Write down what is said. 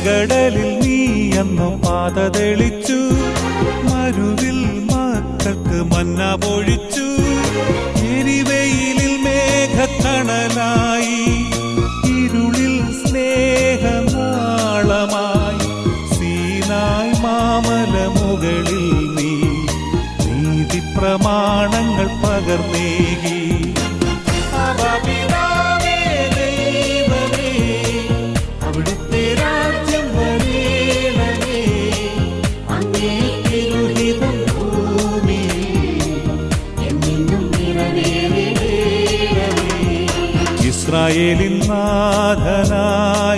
ചെങ്കടലിൽ നീ അന്നു പാത തെളിച്ചു, മരുവിൽ മക്കൾക്ക് മന്ന പൊഴിച്ചു. എരിവെയിലിൽ മേഘത്തണലായി, ഇരുളിൽ സ്നേഹനാളമായി. സീനായ് മാമലമുകളിൽ നീ നീതി പ്രമാണങ്ങൾ പകർന്നേകി. അവിടുത്തെ രാജ്യം വരേണമേ, അങ്ങേ തിരുഹിതം ഭൂമിയിൽ എന്നെന്നും നിറവേറണമേ. ഇസ്രായേലിൻ നാഥനായ